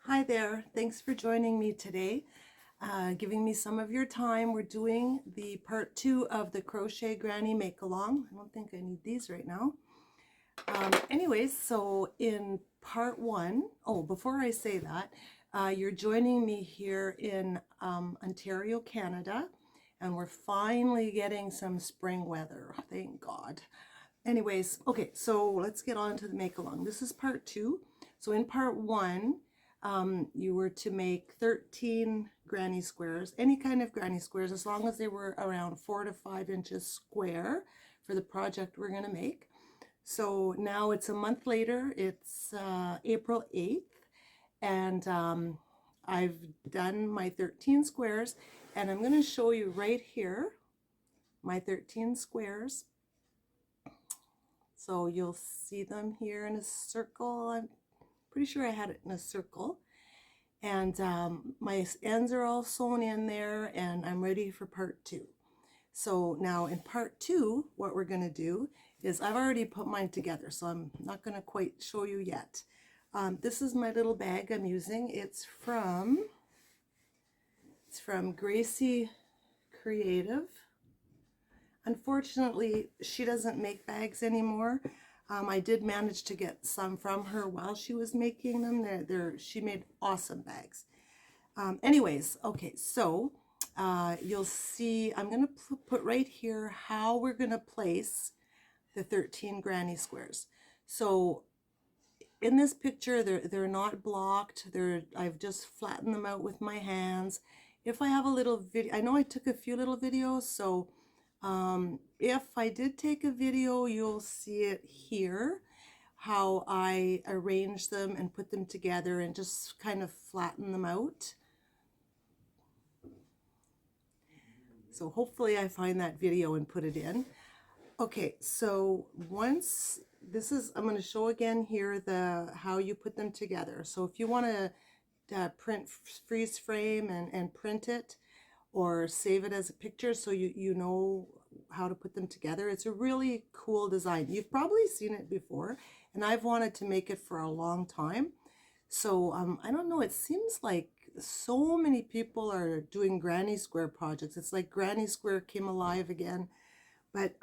Hi there, thanks for joining me today, giving me some of your time. We're doing the part 2 of the Crochet Granny Make Along. I don't think I need these right now. Anyways, so in part 1, before I say that, you're joining me here in Ontario, Canada, and we're finally getting some spring weather, thank God. Anyways, okay, so let's get on to the make along. This is part 2. So in part 1, you were to make 13 granny squares, any kind of granny squares, as long as they were around 4 to 5 inches square for the project we're going to make. So now it's a month later, it's April 8th, and I've done my 13 squares, and I'm going to show you right here my 13 squares. So you'll see them here in a circle. I'm pretty sure I had it in a circle. And my ends are all sewn in there, and I'm ready for part 2. So now in part 2, what we're going to do is I've already put mine together, so I'm not going to quite show you yet. This is my little bag I'm using. It's from Gracie Creative. Unfortunately, she doesn't make bags anymore. I did manage to get some from her while she was making them. She made awesome bags. Anyways, okay, so you'll see, I'm going to put right here how we're going to place the 13 granny squares. So in this picture, they're not blocked. I've just flattened them out with my hands. If I have a little video, I know I took a few little videos, so if I did take a video, you'll see it here, how I arrange them and put them together and just kind of flatten them out. So hopefully I find that video and put it in. Okay, so once this is, I'm going to show again here how you put them together. So if you want to print, freeze frame and print it, or save it as a picture so you know how to put them together. It's a really cool design. You've probably seen it before, and I've wanted to make it for a long time. So I don't know, it seems like so many people are doing granny square projects. It's like granny square came alive again. But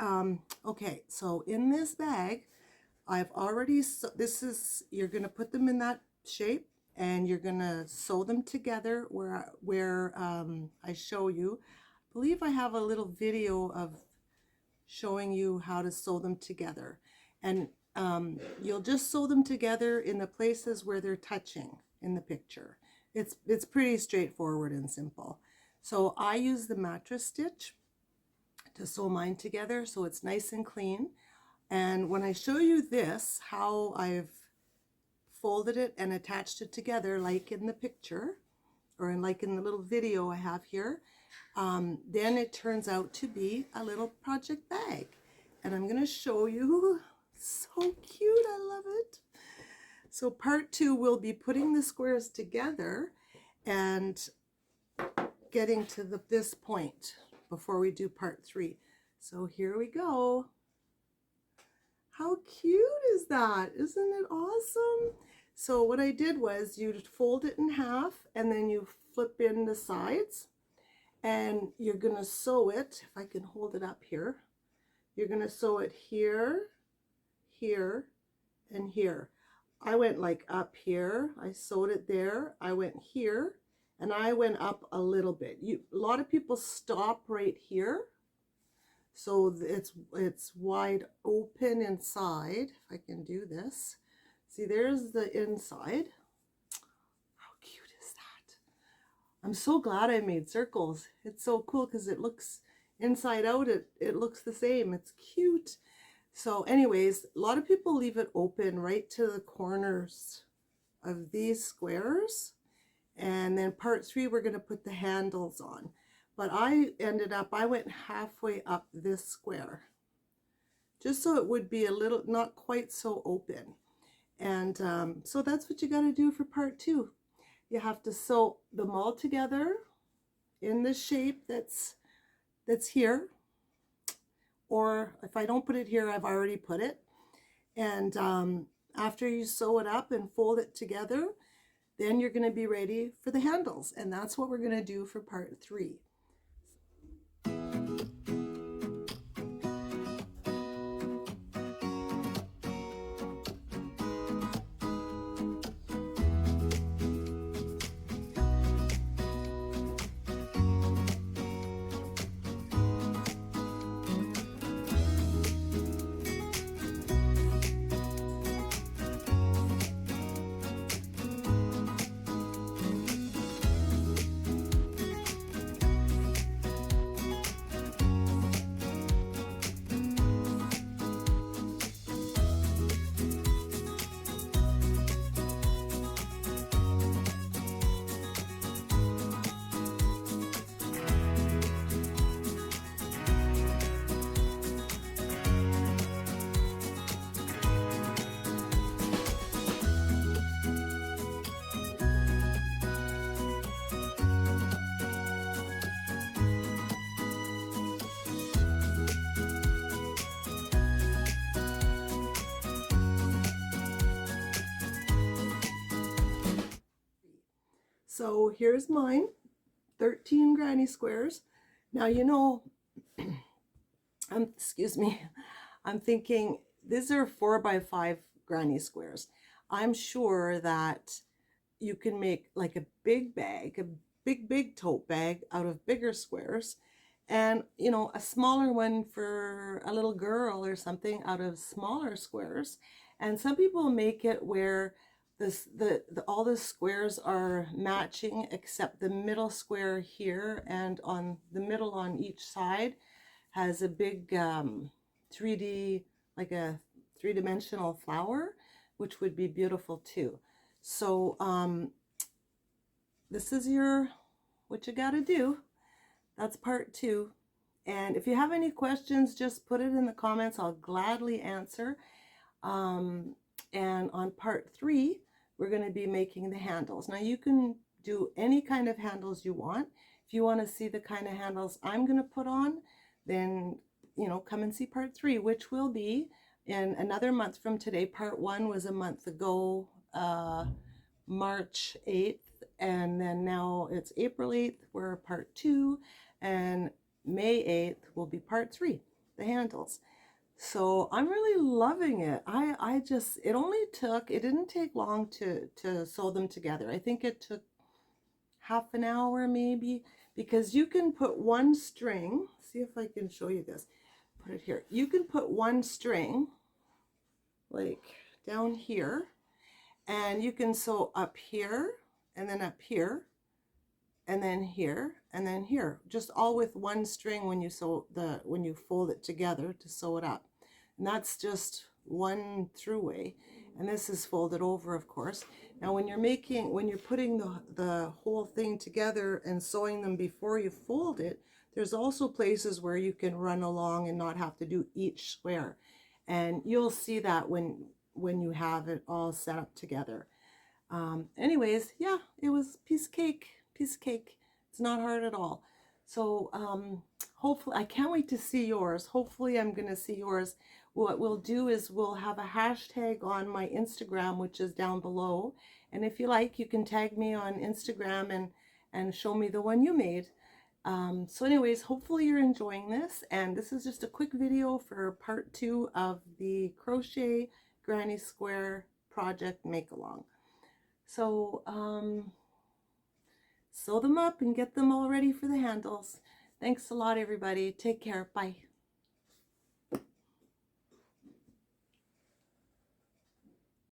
okay, so in this bag, I've already, you're going to put them in that shape, and you're going to sew them together where I show you. I believe I have a little video of showing you how to sew them together. And you'll just sew them together in the places where they're touching in the picture. It's pretty straightforward and simple. So I use the mattress stitch to sew mine together so it's nice and clean. And when I show you this, how I've folded it and attached it together like in the picture, or like in the little video I have here, then it turns out to be a little project bag. And I'm going to show you. So cute, I love it. So part 2 will be putting the squares together and getting to this point before we do part 3. So here we go. How cute is that? Isn't it awesome? So what I did was you fold it in half, and then you flip in the sides, and you're going to sew it. If I can hold it up here, you're going to sew it here, here, and here. I went like up here, I sewed it there, I went here, and I went up a little bit. A lot of people stop right here, so it's wide open inside. If I can do this. See, there's the inside. How cute is that? I'm so glad I made circles. It's so cool because it looks inside out, it looks the same. It's cute. So anyways, a lot of people leave it open right to the corners of these squares. And then part 3, we're going to put the handles on. But I went halfway up this square, just so it would be a little, not quite so open. And so that's what you got to do for part 2. You have to sew them all together in the shape that's here. Or if I don't put it here, I've already put it. And after you sew it up and fold it together, then you're going to be ready for the handles, and that's what we're going to do for part 3. So here's mine, 13 granny squares. Now, you know, excuse me, I'm thinking these are 4x5 granny squares. I'm sure that you can make like a big bag, a big tote bag out of bigger squares, and you know, a smaller one for a little girl or something out of smaller squares. And some people make it where all the squares are matching except the middle square here, and on the middle on each side has a big 3D, like a three-dimensional flower, which would be beautiful too. So this is what you got to do. That's part 2. And if you have any questions, just put it in the comments. I'll gladly answer. And on part 3, we're going to be making the handles. Now you can do any kind of handles you want. If you want to see the kind of handles I'm going to put on, then, you know, come and see part 3, which will be in another month from today. Part 1 was a month ago, March 8th, and then now it's April 8th, we're part 2, and May 8th will be part 3, the handles. So I'm really loving it. It didn't take long to sew them together. I think it took half an hour maybe, because you can put one string, see if I can show you this, put it here. You can put one string like down here, and you can sew up here, and then up here, and then here, and then here, just all with one string when you fold it together to sew it up. And that's just one through way, and this is folded over, of course. Now when you're putting the whole thing together and sewing them before you fold it, there's also places where you can run along and not have to do each square, and you'll see that when you have it all set up together. Anyways, yeah, it was piece of cake. It's not hard at all. So hopefully, I can't wait to see yours. Hopefully I'm going to see yours. What we'll do is we'll have a hashtag on my Instagram, which is down below. And if you like, you can tag me on Instagram and show me the one you made. So anyways, hopefully you're enjoying this. And this is just a quick video for part 2 of the Crochet Granny Square project make-along. So sew them up and get them all ready for the handles. Thanks a lot, everybody. Take care. Bye.